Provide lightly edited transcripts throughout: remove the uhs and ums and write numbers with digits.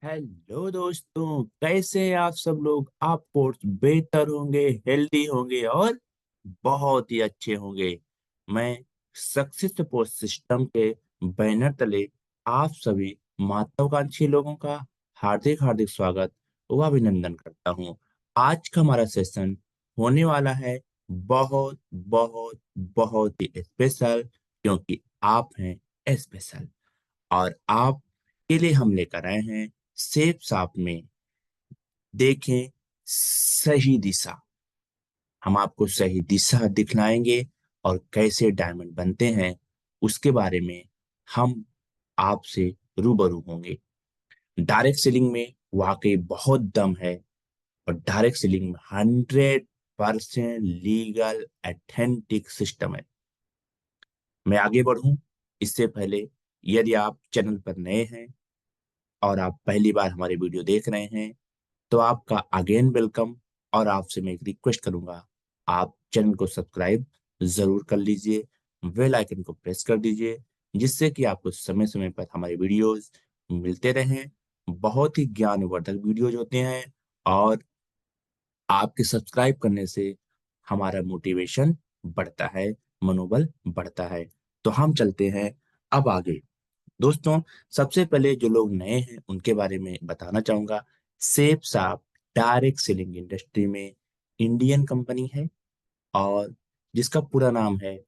Hello दोस्तों, कैसे हैं आप सब लोग। आप कोर्स बेहतर होंगे, हेल्दी होंगे और बहुत ही अच्छे होंगे। मैं सक्सेस सपोर्ट सिस्टम के बैनर तले आप सभी महत्वाकांक्षी लोगों का हार्दिक हार्दिक स्वागत व अभिनंदन करता हूं। आज का हमारा सेशन होने वाला है बहुत बहुत बहुत ही स्पेशल, क्योंकि आप हैं स्पेशल। और आप के लिए हम लेकर आए हैं सेफ साप में देखें सही दिशा। हम आपको सही दिशा दिखलाएंगे और कैसे डायमंड बनते हैं उसके बारे में हम आपसे रूबरू होंगे। डायरेक्ट सेलिंग में वाकई बहुत दम है, और डायरेक्ट सेलिंग में 100% लीगल अथेंटिक सिस्टम है। मैं आगे बढ़ूं इससे पहले, यदि आप चैनल पर नए हैं और आप पहली बार हमारे वीडियो देख रहे हैं तो आपका अगेन वेलकम। और आपसे मैं एक रिक्वेस्ट करूंगा, आप चैनल को सब्सक्राइब जरूर कर लीजिए, बेल आइकन को प्रेस कर दीजिए, जिससे कि आपको समय समय पर हमारे वीडियोस मिलते रहें। बहुत ही ज्ञानवर्धक वीडियोज होते हैं, और आपके सब्सक्राइब करने से हमारा मोटिवेशन बढ़ता है, मनोबल बढ़ता है। तो हम चलते हैं अब आगे। दोस्तों, सबसे पहले जो लोग नए हैं उनके बारे में बताना चाहूंगा। Safe Shop direct selling industry में इंडियन कंपनी है, और जिसका पूरा नाम है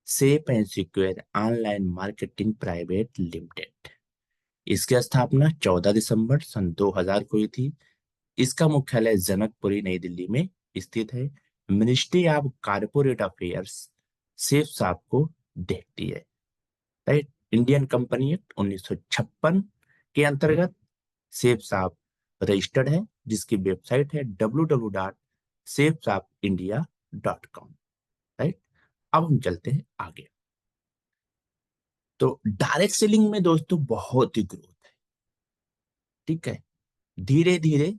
Safe and Secure Online Marketing Private Limited. इसकी स्थापना 14 दिसंबर सन 2000 को हुई थी। इसका मुख्यालय जनकपुरी नई दिल्ली में स्थित है। Ministry of Corporate Affairs Safe Shop को देखती है। राइट। इंडियन कंपनी एक्ट 1956 के अंतर्गत सेफ साप रजिस्टर्ड है, जिसकी वेबसाइट है www.safesapindia.com। राइट। अब हम चलते हैं आगे। तो डायरेक्ट सेलिंग में दोस्तों बहुत ही ग्रोथ है। ठीक है। धीरे धीरे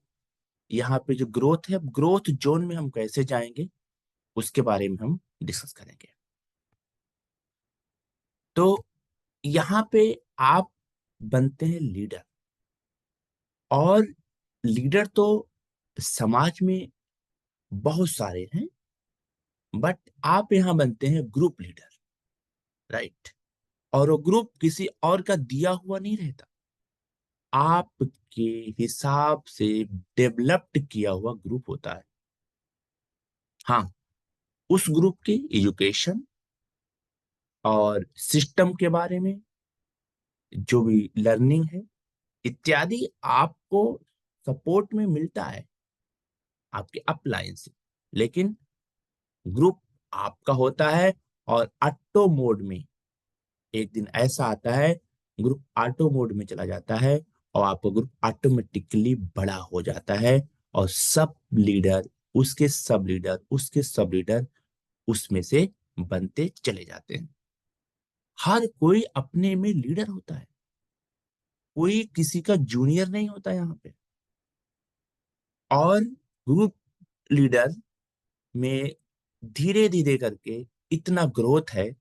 यहाँ पे जो ग्रोथ है, ग्रोथ जोन में हम कैसे जाएंगे उसके बारे में हम डिस्कस करेंगे। तो यहाँ पे आप बनते हैं लीडर, और लीडर तो समाज में बहुत सारे हैं, बट आप यहाँ बनते हैं ग्रुप लीडर। राइट। और वो ग्रुप किसी और का दिया हुआ नहीं रहता, आपके हिसाब से डेवलप्ड किया हुआ ग्रुप होता है। हाँ, उस ग्रुप की एजुकेशन और सिस्टम के बारे में जो भी लर्निंग है इत्यादि आपको सपोर्ट में मिलता है आपके अपलाइन से। लेकिन ग्रुप आपका होता है, और ऑटो मोड में एक दिन ऐसा आता है, ग्रुप ऑटो मोड में चला जाता है, और आपका ग्रुप ऑटोमेटिकली बड़ा हो जाता है, और सब लीडर उसके सब लीडर उसके सब लीडर उसमें से बनते चले जाते हैं। हर कोई अपने में लीडर होता है, कोई किसी का जूनियर नहीं होता यहाँ पे। और ग्रुप लीडर में धीरे धीरे करके इतना ग्रोथ है।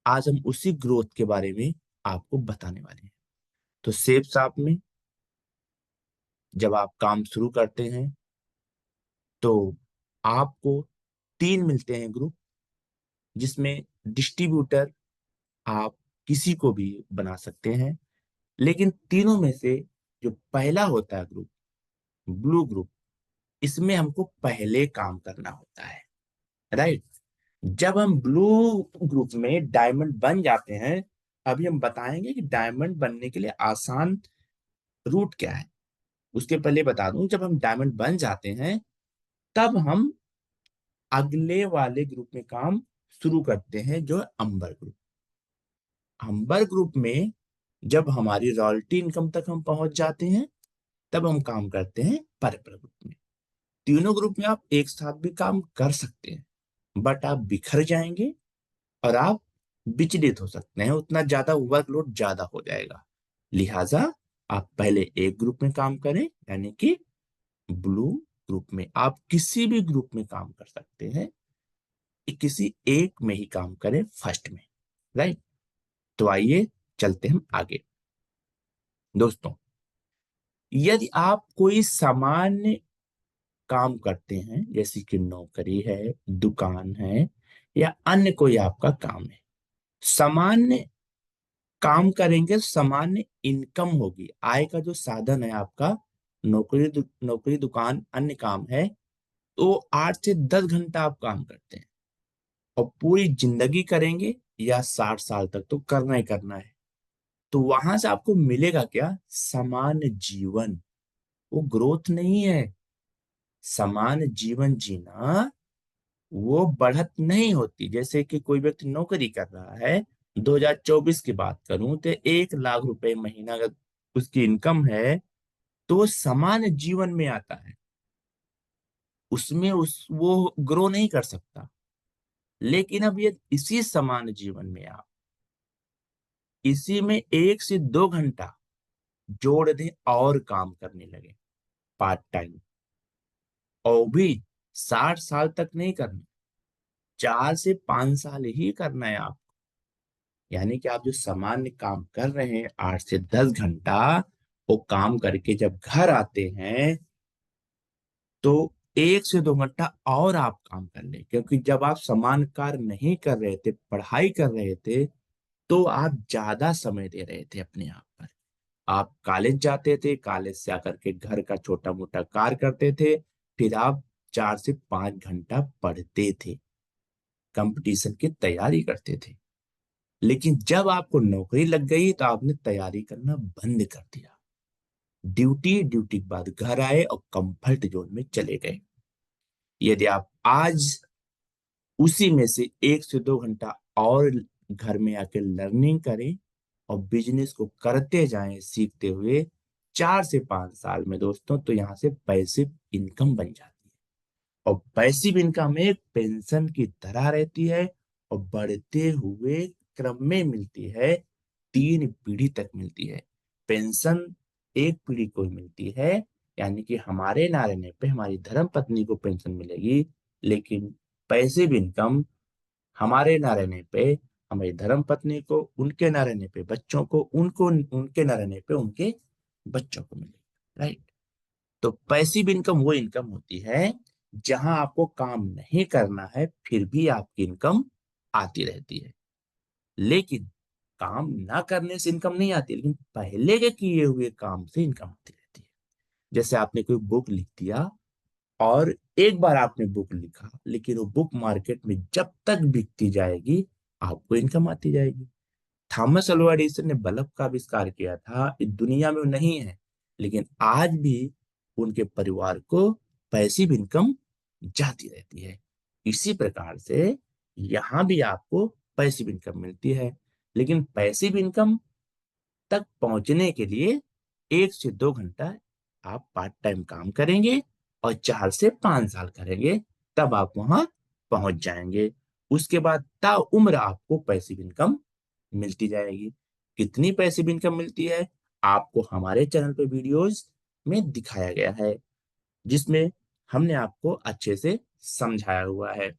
आज हम उसी ग्रोथ के बारे में आपको बताने वाले हैं। तो सेफ साप में जब आप काम शुरू करते हैं तो आपको 3 मिलते हैं ग्रुप, जिसमें डिस्ट्रीब्यूटर आप किसी को भी बना सकते हैं। लेकिन तीनों में से जो पहला होता है ग्रुप, ब्लू ग्रुप, इसमें हमको पहले काम करना होता है। राइट। जब हम ब्लू ग्रुप में डायमंड बन जाते हैं, अभी हम बताएंगे कि डायमंड बनने के लिए आसान रूट क्या है। उसके पहले बता दूं, जब हम डायमंड बन जाते हैं तब हम अगले वाले ग्रुप में काम शुरू करते हैं, जो है अंबर ग्रुप। अंबर ग्रुप में जब हमारी रॉयल्टी इनकम तक हम पहुंच जाते हैं तब हम काम करते हैं पर्पल ग्रुप में। तीनों ग्रुप में आप एक साथ भी काम कर सकते हैं, बट आप बिखर जाएंगे और आप विचलित हो सकते हैं, उतना ज्यादा वर्कलोड ज्यादा हो जाएगा। लिहाजा आप पहले एक ग्रुप में काम करें, यानी कि ब्लू ग्रुप में। आप किसी भी ग्रुप में काम कर सकते हैं, किसी एक में ही काम करें फर्स्ट में। राइट। तो आइए चलते हैं आगे। दोस्तों, यदि आप कोई सामान्य काम करते हैं, जैसे कि नौकरी है, दुकान है, या अन्य कोई आपका काम है, सामान्य काम करेंगे, सामान्य इनकम होगी, आय का जो साधन है आपका, नौकरी दुकान अन्य काम है, तो 8 से 10 घंटा आप काम करते हैं और पूरी जिंदगी करेंगे या 60 साल तक तो करना ही करना है। तो वहां से आपको मिलेगा क्या? समान जीवन। वो ग्रोथ नहीं है। समान जीवन जीना वो बढ़त नहीं होती। जैसे कि कोई व्यक्ति नौकरी कर रहा है, 2024 की बात करूं तो 1 लाख रुपए महीना अगर उसकी इनकम है, तो वो समान जीवन में आता है, उसमें उस वो ग्रो नहीं कर सकता। लेकिन अब ये इसी समान जीवन में आप इसी में 1 से 2 घंटा जोड़ दें और काम करने लगे पार्ट टाइम, और भी 60 साल तक नहीं करना, 4 से 5 साल ही करना है आप। यानी कि आप जो सामान्य काम कर रहे हैं 8 से 10 घंटा, वो काम करके जब घर आते हैं तो 1 से 2 घंटा और आप काम कर लें, क्योंकि जब आप समान कार्य नहीं कर रहे थे, पढ़ाई कर रहे थे, तो आप ज्यादा समय दे रहे थे अपने आप पर। आप कॉलेज जाते थे, कॉलेज से आकर के घर का छोटा मोटा कार्य करते थे, फिर आप 4 से 5 घंटा पढ़ते थे, कंपटीशन की तैयारी करते थे। लेकिन जब आपको नौकरी लग गई तो आपने तैयारी करना बंद कर दिया। ड्यूटी के बाद घर आए और कंफर्ट जोन में चले गए। यदि आप आज उसी में से 1 से 2 घंटा और घर में आके लर्निंग करें और बिजनेस को करते जाएं सीखते हुए, 4 से 5 साल में दोस्तों, तो यहाँ से पैसिव इनकम बन जाती है। और पैसिव इनकम एक पेंशन की तरह रहती है और बढ़ते हुए क्रम में मिलती है, 3 पीढ़ी तक मिलती है। पेंशन एक पीढ़ी को ही मिलती है, यानी कि हमारे ना रहने पे हमारी धर्म पत्नी को पेंशन मिलेगी, लेकिन पैसिव इनकम हमारे ना रहने पे हमारी धर्म पत्नी को, उनके ना रहने पे बच्चों को, उनको उनके ना रहने पे उनके बच्चों को मिलेगी। राइट। तो पैसिव इनकम वो इनकम होती है जहां आपको काम नहीं करना है, फिर भी आपकी इनकम आती रहती है। लेकिन काम ना करने से इनकम नहीं आती, लेकिन पहले के किए हुए काम से इनकम आती रहती है। जैसे आपने कोई बुक लिख दिया, और एक बार आपने बुक लिखा, लेकिन वो बुक मार्केट में जब तक बिकती जाएगी, आपको इनकम आती जाएगी। थॉमस अल्वा एडिसन ने बल्ब का आविष्कार किया था, इस दुनिया में वो नहीं है, लेकिन आज भी उनके परिवार को पैसिव इनकम जाती रहती है। इसी प्रकार से यहाँ भी आपको पैसिव इनकम मिलती है। लेकिन पैसिव इनकम तक पहुंचने के लिए 1 से 2 घंटा आप पार्ट टाइम काम करेंगे और 4 से 5 साल करेंगे, तब आप वहां पहुंच जाएंगे। उसके बाद ताउम्र आपको पैसिव इनकम मिलती जाएगी। कितनी पैसिव इनकम मिलती है, आपको हमारे चैनल पे वीडियोस में दिखाया गया है, जिसमें हमने आपको अच्छे से समझाया हुआ है।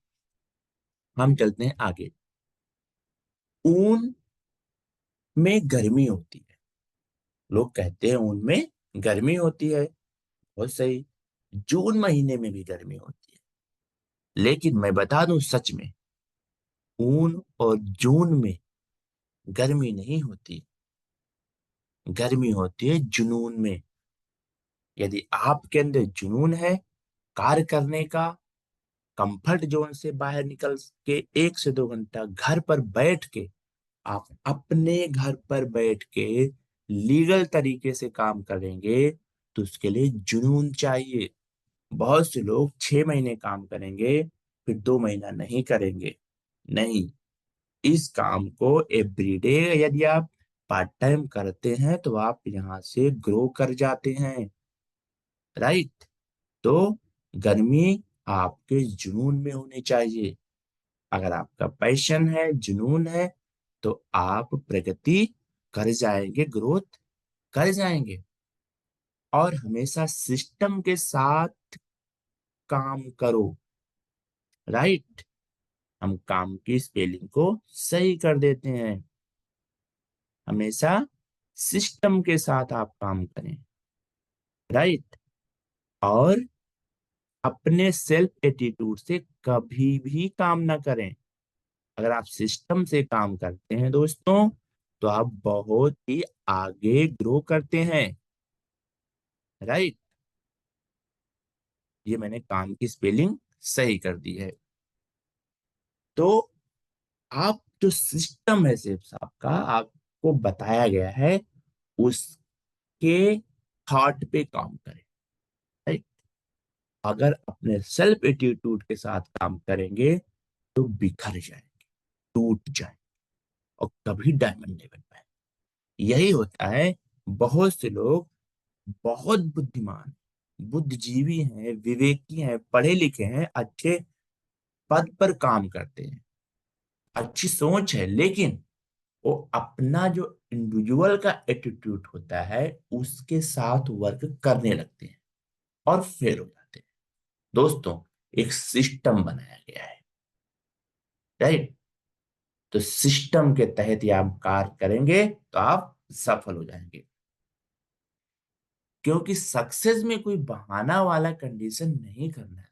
हम चलते हैं आगे। ऊन में गर्मी होती है। लोग कहते हैं ऊन में गर्मी होती है, बहुत सही। जून महीने में भी गर्मी होती है, लेकिन मैं बता दूं सच में, ऊन और जून में गर्मी नहीं होती। गर्मी होती है जुनून में। यदि आपके अंदर जुनून है कार्य करने का, कंफर्ट जोन से बाहर निकल के 1 से 2 घंटा घर पर बैठ के, आप अपने घर पर बैठ के लीगल तरीके से काम करेंगे, तो उसके लिए जुनून चाहिए। बहुत से लोग 6 महीने काम करेंगे, फिर 2 महीना नहीं करेंगे। नहीं, इस काम को एवरीडे यदि आप पार्ट टाइम करते हैं तो आप यहाँ से ग्रो कर जाते हैं। राइट। तो गर्मी आपके जुनून में होनी चाहिए। अगर आपका पैशन है, जुनून है, तो आप प्रगति कर जाएंगे, ग्रोथ कर जाएंगे। और हमेशा सिस्टम के साथ काम करो। राइट। हम काम की स्पेलिंग को सही कर देते हैं। हमेशा सिस्टम के साथ आप काम करें। राइट। और अपने सेल्फ एटीट्यूड से कभी भी काम ना करें। अगर आप सिस्टम से काम करते हैं दोस्तों, तो आप बहुत ही आगे ग्रो करते हैं। राइट। ये मैंने काम की स्पेलिंग सही कर दी है। तो आप जो सिस्टम है सिर्फ आपका, आपको बताया गया है, उसके हार्ट पे काम करें। राइट। अगर अपने सेल्फ एटीट्यूड के साथ काम करेंगे तो बिखर जाएंगे, टूट जाए, और कभी डायमंड नहीं बन पाए। यही होता है। बहुत से लोग बहुत बुद्धिमान, बुद्धिजीवी हैं, विवेकी हैं, पढ़े लिखे हैं, अच्छे पद पर काम करते हैं, अच्छी सोच है, लेकिन वो अपना जो इंडिविजुअल का एटीट्यूड होता है उसके साथ वर्क करने लगते हैं और फेल हो जाते हैं। दोस्तों, एक सिस्टम बनाया गया है। राइट। तो सिस्टम के तहत ये आप कार्य करेंगे तो आप सफल हो जाएंगे। क्योंकि सक्सेस में कोई बहाना वाला कंडीशन नहीं करना है।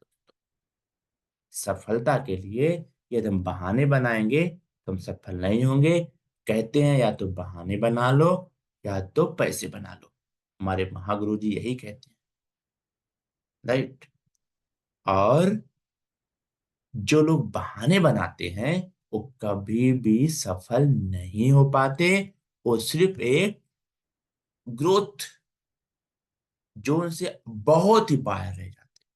सफलता के लिए यदि हम बहाने बनाएंगे तो हम सफल नहीं होंगे। कहते हैं या तो बहाने बना लो या तो पैसे बना लो। हमारे महागुरु जी यही कहते हैं। राइट। और जो लोग बहाने बनाते हैं वो कभी भी सफल नहीं हो पाते। वो सिर्फ एक ग्रोथ जोन से बहुत ही बाहर रह जाते।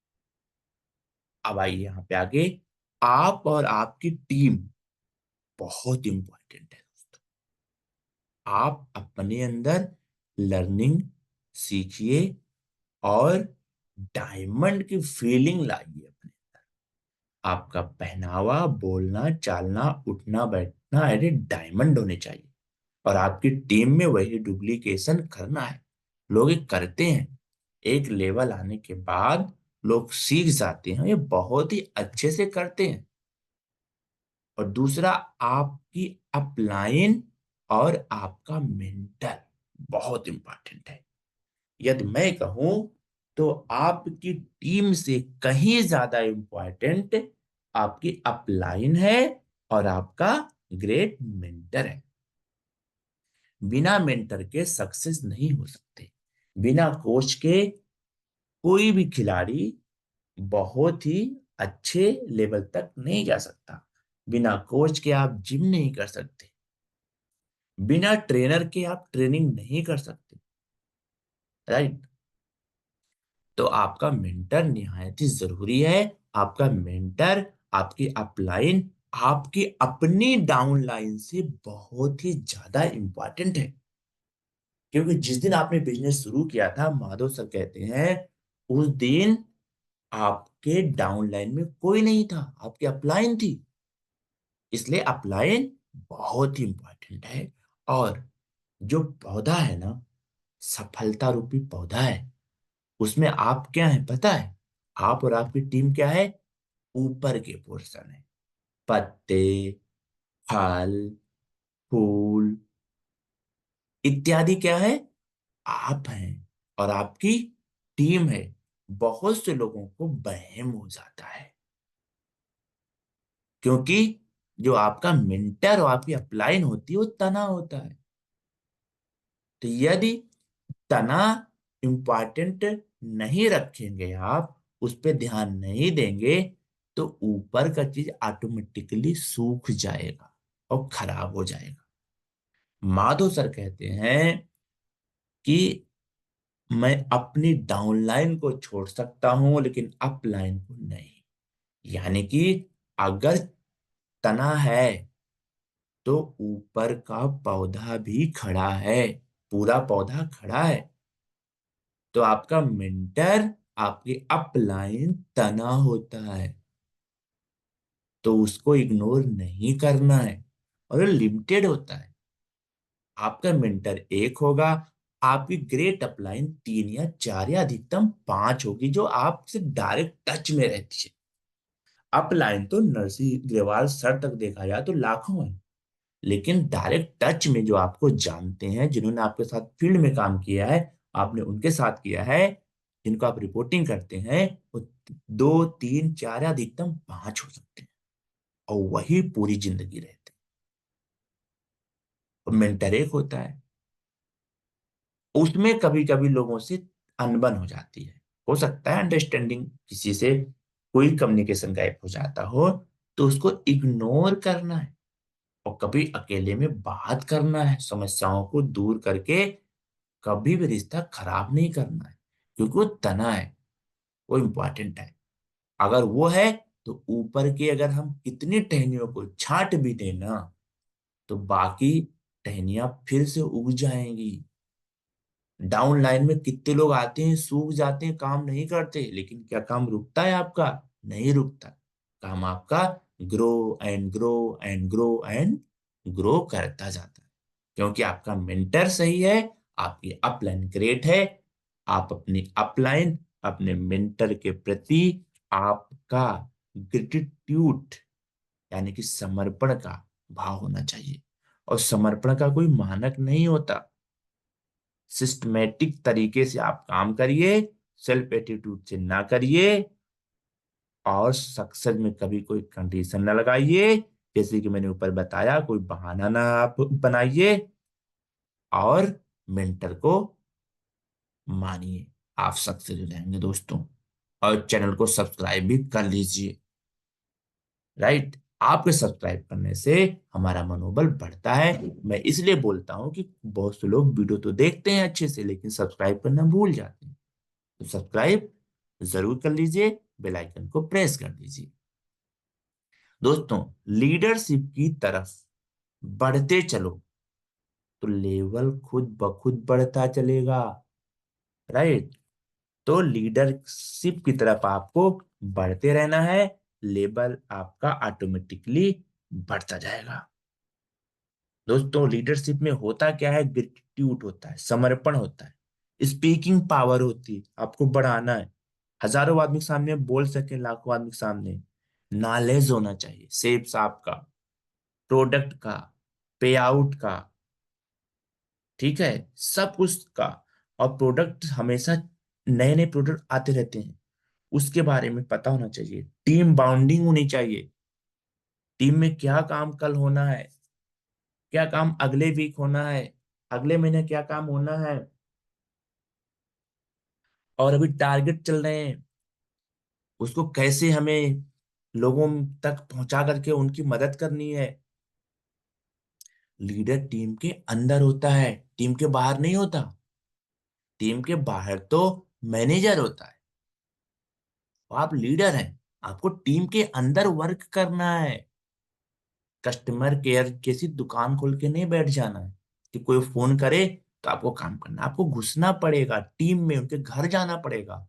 अब आइए यहाँ पे आगे। आप और आपकी टीम बहुत इंपॉर्टेंट है दोस्तों। आप अपने अंदर लर्निंग सीखिए और डायमंड की फीलिंग लाइए अपने अंदर। आपका पहनावा, बोलना, चालना, उठना बैठना अरे डायमंड होने चाहिए। और आपकी टीम में वही डुप्लीकेशन करना है। लोग ये करते हैं। एक लेवल आने के बाद लोग सीख जाते हैं, ये बहुत ही अच्छे से करते हैं। और दूसरा, आपकी अपलाइन और आपका मेंटर बहुत इंपॉर्टेंट है। यदि मैं कहूं तो आपकी टीम से कहीं ज्यादा इंपॉर्टेंट आपकी अपलाइन है और आपका ग्रेट मेंटर है। बिना मेंटर के सक्सेस नहीं हो सकते। बिना कोच के कोई भी खिलाड़ी बहुत ही अच्छे लेवल तक नहीं जा सकता। बिना कोच के आप जिम नहीं कर सकते। बिना ट्रेनर के आप ट्रेनिंग नहीं कर सकते। राइट। तो आपका मेंटर निहायत ही जरूरी है। आपका मेंटर, आपकी अपलाइन, आपकी अपनी डाउन लाइन से बहुत ही ज्यादा इंपॉर्टेंट है। क्योंकि जिस दिन आपने बिजनेस शुरू किया था, माधव सर कहते हैं, उस दिन आपके डाउन लाइन में कोई नहीं था, आपकी अपलाइन थी। इसलिए अपलाइन बहुत ही इंपॉर्टेंट है। और जो पौधा है ना, सफलता रूपी पौधा है, उसमें आप क्या है पता है? आप और आपकी टीम क्या है? ऊपर के पोर्शन है। पत्ते, फल, फूल इत्यादि क्या है? आप हैं और आपकी टीम है। बहुत से लोगों को वहम हो जाता है, क्योंकि जो आपका मेंटर और आपकी अपलाइन होती है वो तना होता है। तो यदि तना इंपॉर्टेंट नहीं रखेंगे, आप उस पर ध्यान नहीं देंगे, तो ऊपर का चीज ऑटोमेटिकली सूख जाएगा और खराब हो जाएगा। माधव सर कहते हैं कि मैं अपनी डाउनलाइन को छोड़ सकता हूं लेकिन अपलाइन को नहीं। यानी कि अगर तना है तो ऊपर का पौधा भी खड़ा है, पूरा पौधा खड़ा है। तो आपका मेंटर आपकी अपलाइन तना होता है, तो उसको इग्नोर नहीं करना है। और लिमिटेड होता है। आपका मेंटर एक होगा, आपकी ग्रेट अपलाइन तीन या चार या अधिकतम पांच होगी, जो आपसे डायरेक्ट टच में रहती है। अपलाइन तो नरसिंह ग्रेवाल सर तक देखा जाए तो लाखों है, लेकिन डायरेक्ट टच में जो आपको जानते हैं, जिन्होंने आपके साथ फील्ड में काम किया है, आपने उनके साथ किया है, जिनको आप रिपोर्टिंग करते हैं वो 2 3 4 या अधिकतम 5 हो सकते हैं, और वही पूरी जिंदगी रहते हैं। और मेंटर एक होता है, उसमें कभी कभी लोगों से अनबन हो जाती है, हो सकता है अंडरस्टैंडिंग किसी से कोई कम्युनिकेशन गैप हो जाता हो, तो उसको इग्नोर करना है और कभी अकेले में बात करना है, समस्याओं को दूर करके कभी भी रिश्ता खराब नहीं करना है, क्योंकि वो तना है, वो इम्पोर्टेंट है। अगर वो है तो ऊपर के अगर हम कितनी टहनियों को छांट भी देना तो बाकी टहनियां फिर से उग जाएंगी। डाउन लाइन में कितने लोग आते हैं, सूख जाते हैं, काम नहीं करते, लेकिन क्या काम रुकता है आपका? नहीं रुकता। काम आपका grow and grow and grow and grow करता जाता है, क्योंकि आपका मेंटर सही है, आपकी अपलाइन ग्रेट है। आप अपनी अपलाइन अपने मेंटर के प्रति आपका ग्रेटिट्यूड यानी कि समर्पण का भाव होना चाहिए। और समर्पण का कोई मानक नहीं होता। सिस्टमेटिक तरीके से आप काम करिए, सेल्फ एटीट्यूड से ना करिए, और सक्सेस में कभी कोई कंडीशन ना लगाइए, जैसे कि मैंने ऊपर बताया, कोई बहाना ना आप बनाइए, और मेंटर को मानिए। आप सक्सेस हो जाएंगे दोस्तों। और चैनल को सब्सक्राइब भी कर लीजिए। राइट, आपके सब्सक्राइब करने से हमारा मनोबल बढ़ता है। मैं इसलिए बोलता हूं कि बहुत से लोग वीडियो तो देखते हैं अच्छे से, लेकिन सब्सक्राइब करना भूल जाते हैं। तो सब्सक्राइब जरूर कर लीजिए, बेल आइकन को प्रेस कर दीजिए। दोस्तों, लीडरशिप की तरफ बढ़ते चलो तो लेवल खुद ब खुद बढ़ता चलेगा। राइट, तो लीडरशिप की तरफ आपको बढ़ते रहना है, लेवल आपका ऑटोमेटिकली बढ़ता जाएगा। दोस्तों, लीडरशिप में होता क्या है? ग्रेटिट्यूड होता है, समर्पण होता है, स्पीकिंग पावर होती है, आपको बढ़ाना है, हजारों आदमी के सामने बोल सके, लाखों आदमी के सामने। नॉलेज होना चाहिए, सेल्स आपका, प्रोडक्ट का, पे आउट का, ठीक है, सब कुछ का। और प्रोडक्ट हमेशा नए नए प्रोडक्ट आते रहते हैं, उसके बारे में पता होना चाहिए। टीम बाउंडिंग होनी चाहिए, टीम में क्या काम कल होना है, क्या काम अगले वीक होना है, अगले महीने क्या काम होना है, और अभी टारगेट चल रहे हैं, उसको कैसे हमें लोगों तक पहुंचा करके उनकी मदद करनी है। लीडर टीम के अंदर होता है, टीम के बाहर नहीं होता। टीम के बाहर तो मैनेजर होता है, आप लीडर हैं, आपको टीम के अंदर वर्क करना है। कस्टमर केयर जैसी दुकान खोल के नहीं बैठ जाना है कि कोई फोन करे तो आपको काम करना है। आपको घुसना पड़ेगा टीम में, उनके घर जाना पड़ेगा,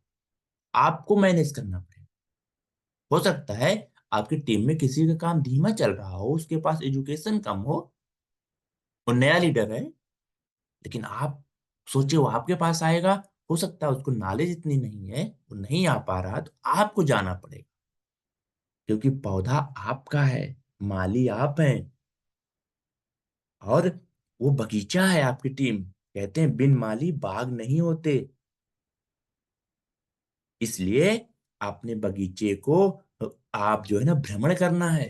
आपको मैनेज करना पड़ेगा। हो सकता है आपकी टीम में किसी का काम धीमा चल रहा हो, उसके पास एजुकेशन कम हो, वो नया लीडर है, लेकिन आप सोचे वो आपके पास आएगा। हो सकता है उसको नॉलेज इतनी नहीं है, वो नहीं आ पा रहा, तो आपको जाना पड़ेगा, क्योंकि पौधा आपका है, माली आप हैं, और वो बगीचा है आपकी टीम। कहते हैं बिन माली बाग नहीं होते। इसलिए अपने बगीचे को आप जो है ना भ्रमण करना है,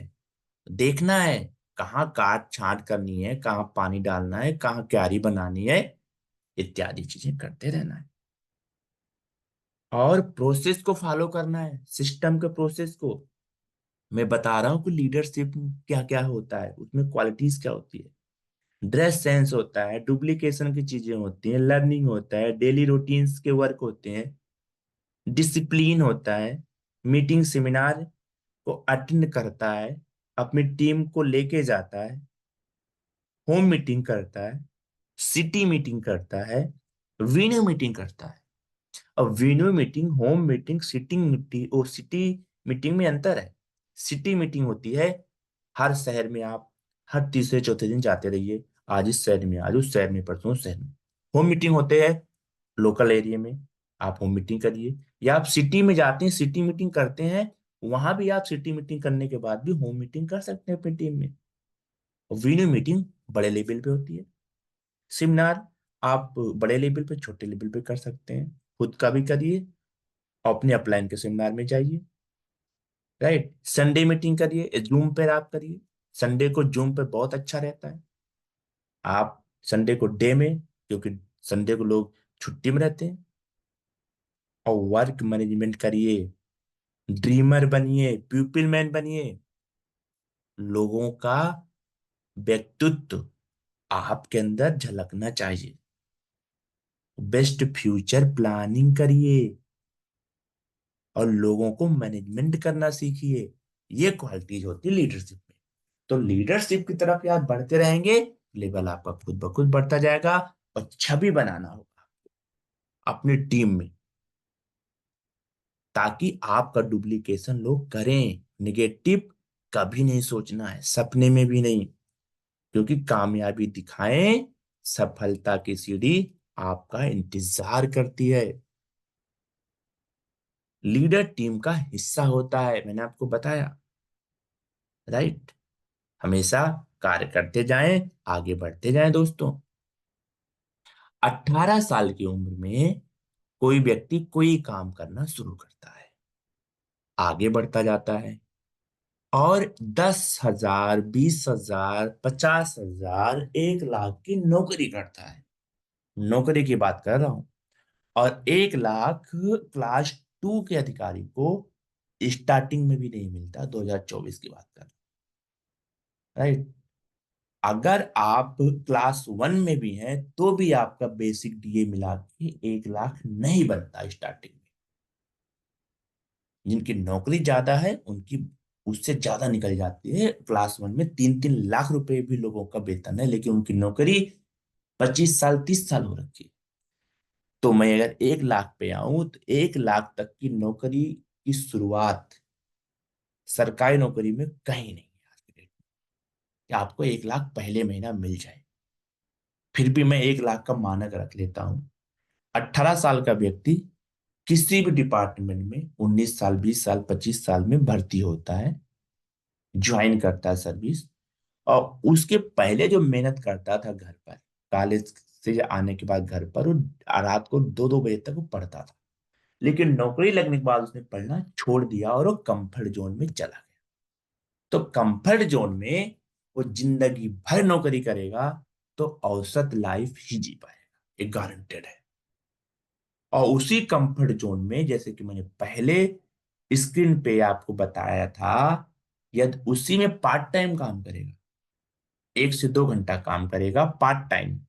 देखना है, कहाँ काट छांट करनी है, कहाँ पानी डालना है, कहाँ क्यारी बनानी है, इत्यादि चीजें करते रहना है। और प्रोसेस को फॉलो करना है, सिस्टम के प्रोसेस को। मैं बता रहा हूँ कि लीडरशिप क्या क्या होता है, उसमें क्वालिटीज क्या होती है। ड्रेस सेंस होता है, डुप्लीकेशन की चीजें होती हैं, लर्निंग होता है, डेली रूटीन्स के वर्क होते हैं, डिसिप्लिन होता है, मीटिंग सेमिनार को अटेंड करता है, अपनी टीम को लेके जाता है, होम मीटिंग करता है, सिटी मीटिंग करता है, वेन्यू मीटिंग करता है। अब venue meeting, home meeting, sitting meeting और सिटी मीटिंग में अंतर है। सिटी मीटिंग होती है हर शहर में आप हर तीसरे चौथे दिन जाते रहिए, आज इस शहर में, आज उस शहर में, परसों उस शहर में। होम मीटिंग होते हैं लोकल एरिया में, आप होम मीटिंग करिए। या आप सिटी में जाते हैं, सिटी मीटिंग करते हैं, वहां भी आप सिटी मीटिंग करने के बाद भी होम मीटिंग कर सकते हैं अपनी टीम में। वेन्यू मीटिंग बड़े लेवल पे होती है। सेमिनार आप बड़े लेवल पे छोटे लेवल पे कर सकते हैं, खुद का भी करिए अपने अपलाइन के सेमिनार में जाइए, राइट। संडे मीटिंग करिए, जूम पे आप करिए। संडे को जूम पे बहुत अच्छा रहता है। आप संडे को डे में, क्योंकि संडे को लोग छुट्टी में रहते हैं, और वर्क मैनेजमेंट करिए, ड्रीमर बनिए, पीपल मैन बनिए। लोगों का व्यक्तित्व आपके अंदर झलकना चाहिए। बेस्ट फ्यूचर प्लानिंग करिए और लोगों को मैनेजमेंट करना सीखिए। ये क्वालिटीज होती है लीडरशिप में। तो लीडरशिप की तरफ आप बढ़ते रहेंगे, लेवल आपका खुद ब खुद बढ़ता जाएगा। और छवि बनाना होगा अपनी टीम में, ताकि आपका डुप्लीकेशन लोग करें। निगेटिव कभी नहीं सोचना है, सपने में भी नहीं। क्योंकि कामयाबी दिखाएं, सफलता की सीढ़ी आपका इंतजार करती है। लीडर टीम का हिस्सा होता है, मैंने आपको बताया, राइट। हमेशा कार्य करते जाएं, आगे बढ़ते जाएं दोस्तों। 18 साल की उम्र में कोई व्यक्ति कोई काम करना शुरू करता है, आगे बढ़ता जाता है, और 10,000, 20,000, 50,000, 1 लाख की नौकरी करता है। नौकरी की बात कर रहा हूं। और 1 लाख क्लास 2 के अधिकारी को स्टार्टिंग में भी नहीं मिलता, 2024 की बात कर रहा हूं, राइट। अगर आप क्लास 1 में भी हैं तो भी आपका बेसिक डीए मिला के 1 लाख नहीं बनता स्टार्टिंग में। जिनकी नौकरी ज्यादा है उनकी उससे ज्यादा निकल जाती है। क्लास 1 में 3-3 लाख रुपए भी लोगों का वेतन है, लेकिन उनकी नौकरी 25 साल 30 साल हो रखी है। तो मैं अगर 1 लाख पे आऊं तो 1 लाख तक की नौकरी की शुरुआत सरकारी नौकरी में कहीं नहीं है आज के डेट में, कि आपको 1 लाख पहले महीना मिल जाए। फिर भी मैं 1 लाख का मानक रख लेता हूं। 18 साल का व्यक्ति किसी भी डिपार्टमेंट में 19 साल 20 साल 25 साल में भर्ती होता है, ज्वाइन करता है सर्विस। और उसके पहले जो मेहनत करता था घर पर, कॉलेज से आने के बाद घर पर वो रात को 2-2 बजे तक वो पढ़ता था। लेकिन नौकरी लगने के बाद उसने पढ़ना छोड़ दिया और वो कंफर्ट जोन में चला गया। तो कंफर्ट जोन में वो जिंदगी भर नौकरी करेगा तो औसत लाइफ ही जी पाएगा, ये गारंटेड है। और उसी कंफर्ट जोन में, जैसे कि मैंने पहले स्क्रीन पे आपको बताया था, यदि उसी में पार्ट टाइम काम करेगा, 1 से 2 घंटा काम करेगा पार्ट टाइम,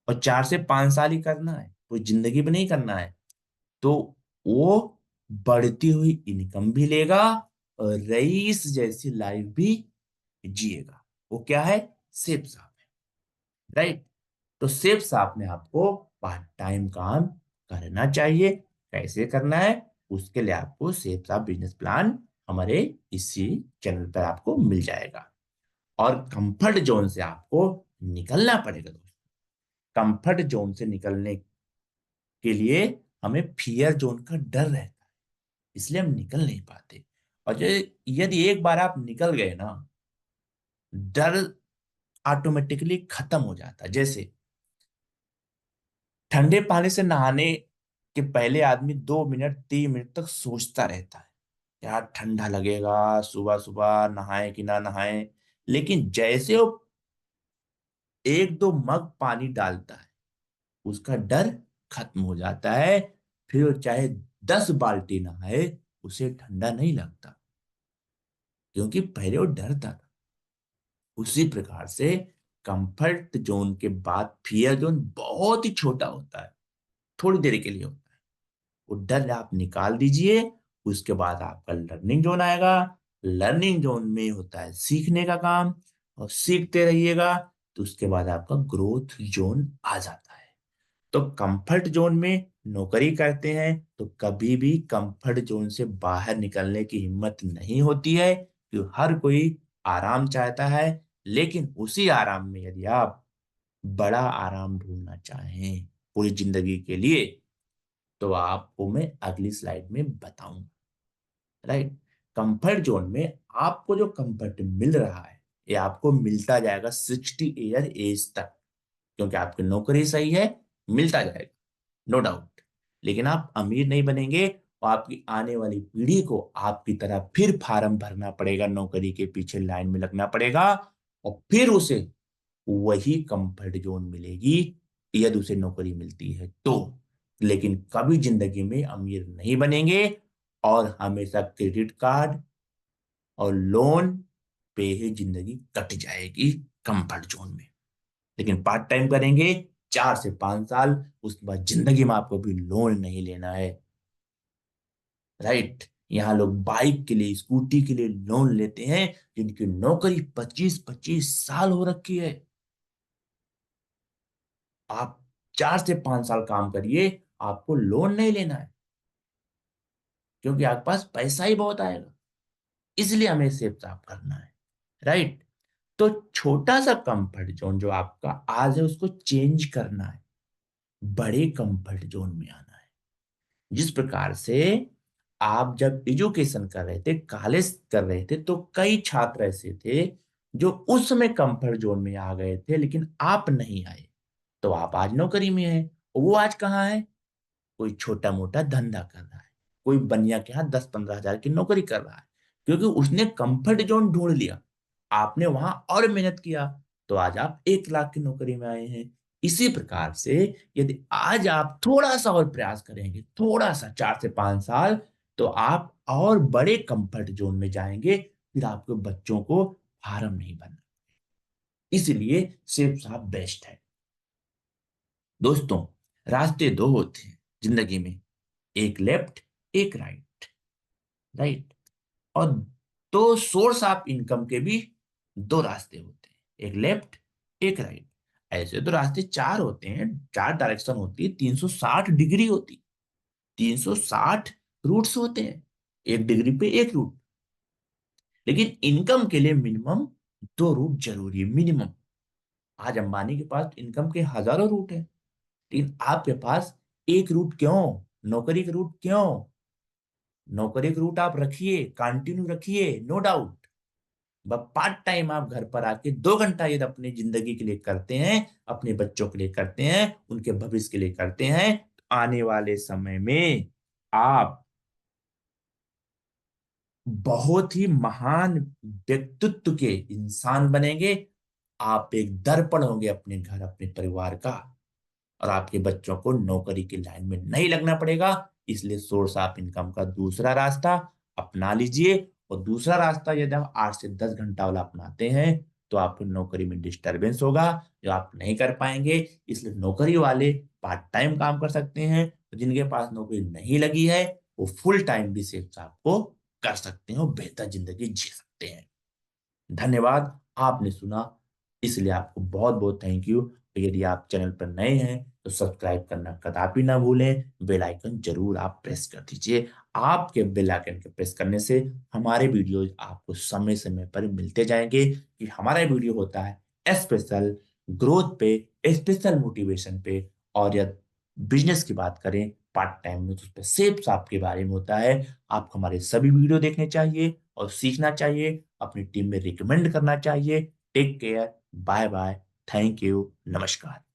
और 4 से 5 साल ही करना है, कोई जिंदगी भी नहीं करना है, तो वो बढ़ती हुई इनकम भी लेगा और रईस जैसी लाइफ भी जिएगा। वो क्या है? सेफ साहब है, राइट। तो सेफ साहब में आपको पार्ट टाइम काम करना चाहिए। कैसे करना है? उसके लिए आपको सेफ साहब बिजनेस प्लान हमारे इसी चैनल पर आपको मिल जाएगा। और कंफर्ट जोन से आपको निकलना पड़ेगा दोस्तों। कंफर्ट जोन से निकलने के लिए हमें फियर जोन का डर रहता है, इसलिए हम निकल नहीं पाते। और जो यदि एक बार आप निकल गए ना, डर ऑटोमेटिकली खत्म हो जाता है। जैसे ठंडे पानी से नहाने के पहले आदमी 2 मिनट 3 मिनट तक सोचता रहता है, यार ठंडा लगेगा, सुबह सुबह नहाए कि ना नहाए। लेकिन जैसे वो 1-2 मग पानी डालता है, उसका डर खत्म हो जाता है। फिर वो चाहे 10 बाल्टी नहाए, उसे ठंडा नहीं लगता, क्योंकि पहले वो डरता था। उसी प्रकार से कंफर्ट जोन के बाद फियर जोन बहुत ही छोटा होता है, थोड़ी देर के लिए होता है। वो डर आप निकाल दीजिए, उसके बाद आपका लर्निंग जोन आएगा। लर्निंग जोन में होता है सीखने का काम, और सीखते रहिएगा तो उसके बाद आपका ग्रोथ जोन आ जाता है। तो कंफर्ट जोन में नौकरी करते हैं तो कभी भी कंफर्ट जोन से बाहर निकलने की हिम्मत नहीं होती है, क्योंकि हर कोई आराम चाहता है। लेकिन उसी आराम में यदि आप बड़ा आराम ढूंढना चाहें पूरी जिंदगी के लिए, तो आपको मैं अगली स्लाइड में बताऊंगा, राइट। कंफर्ट जोन में आपको जो कंफर्ट मिल रहा है, ये आपको मिलता जाएगा 60 ईयर एज तक, क्योंकि आपकी नौकरी सही है, मिलता जाएगा, नो डाउट। लेकिन आप अमीर नहीं बनेंगे और आपकी आने वाली पीढ़ी को आपकी तरह फिर फार्म भरना पड़ेगा, नौकरी के पीछे लाइन में लगना पड़ेगा, और फिर उसे वही कंफर्ट जोन मिलेगी यदि उसे नौकरी मिलती है तो। लेकिन कभी जिंदगी में अमीर नहीं बनेंगे और हमेशा क्रेडिट कार्ड और लोन पे ही जिंदगी कट जाएगी कंफर्ट जोन में। लेकिन पार्ट टाइम करेंगे 4 से 5 साल, उसके बाद जिंदगी में आपको भी लोन नहीं लेना है। राइट। यहाँ लोग बाइक के लिए, स्कूटी के लिए लोन लेते हैं जिनकी नौकरी 25-25 साल हो रखी है। आप 4 से 5 साल काम करिए, आपको लोन नहीं लेना है, क्योंकि आपके पास पैसा ही बहुत आएगा। इसलिए हमें सेव साफ करना है। राइट। तो छोटा सा कंफर्ट जोन जो आपका आज है उसको चेंज करना है, बड़े कंफर्ट जोन में आना है। जिस प्रकार से आप जब एजुकेशन कर रहे थे, कॉलेज कर रहे थे, तो कई छात्र ऐसे थे जो उस समय कंफर्ट जोन में आ गए थे लेकिन आप नहीं आए, तो आप आज नौकरी में हैं। वो आज कहाँ है? कोई छोटा मोटा धंधा कर रहा है, कोई बनिया के यहाँ 10-15 हजार की नौकरी कर रहा है, क्योंकि उसने कंफर्ट जोन ढूंढ लिया। आपने वहां और मेहनत किया तो आज आप 1 लाख की नौकरी में आए हैं। इसी प्रकार से यदि आज आप थोड़ा सा और प्रयास करेंगे, थोड़ा सा 4 से 5 साल, तो आप और बड़े कंफर्ट जोन में जाएंगे। फिर आपके बच्चों को फार्म नहीं बनना। इसलिए सिर्फ साहब बेस्ट है। दोस्तों, रास्ते दो होते हैं जिंदगी में, एक लेफ्ट, एक राइट। राइट। और दो सोर्स ऑफ इनकम के भी दो रास्ते होते हैं, एक लेफ्ट, एक राइट। ऐसे तो रास्ते चार होते हैं, चार डायरेक्शन होती है, 360 डिग्री होती, 360 रूट्स होते हैं, एक डिग्री पे एक रूट। लेकिन इनकम के लिए मिनिमम दो रूट जरूरी है, मिनिमम। आज अंबानी के पास इनकम के हजारों रूट हैं, लेकिन आपके पास एक रूट क्यों? नौकरी का रूट क्यों? नौकरी का रूट आप रखिए, कंटिन्यू रखिए, नो डाउट। बस पार्ट टाइम आप घर पर आके 2 घंटा यदि अपनी जिंदगी के लिए करते हैं, अपने बच्चों के लिए करते हैं, उनके भविष्य के लिए करते हैं, तो आने वाले समय में आप बहुत ही महान व्यक्तित्व के इंसान बनेंगे। आप एक दर्पण होंगे अपने घर, अपने परिवार का, और आपके बच्चों को नौकरी की लाइन में नहीं लगना पड़ेगा। इसलिए सोर्स ऑफ इनकम का दूसरा रास्ता अपना लीजिए। और दूसरा रास्ता यदि आप 8 से 10 घंटा वाला अपनाते हैं तो आपको नौकरी में डिस्टरबेंस होगा जो आप नहीं कर पाएंगे। इसलिए नौकरी वाले पार्ट टाइम काम कर सकते हैं, तो जिनके पास नौकरी नहीं लगी है वो फुल टाइम भी सिर्फ आपको कर सकते हैं और बेहतर जिंदगी जी सकते हैं। धन्यवाद, आपने सुना, इसलिए आपको बहुत बहुत थैंक यू। यदि आप चैनल पर नए हैं तो सब्सक्राइब करना कदापि ना भूलें, बेल आइकन जरूर आप प्रेस कर दीजिए। आपके बेल आइकन के प्रेस करने से हमारे वीडियोज आपको समय समय पर मिलते जाएंगे, कि हमारा वीडियो होता है स्पेशल ग्रोथ पे, स्पेशल मोटिवेशन पे। और यदि बिजनेस की बात करें पार्ट टाइम में, तो उस पर सिर्फ आपके बारे में होता है। आपको हमारे सभी वीडियो देखने चाहिए और सीखना चाहिए, अपनी टीम में रिकमेंड करना चाहिए। Take care, bye bye, thank you, नमस्कार।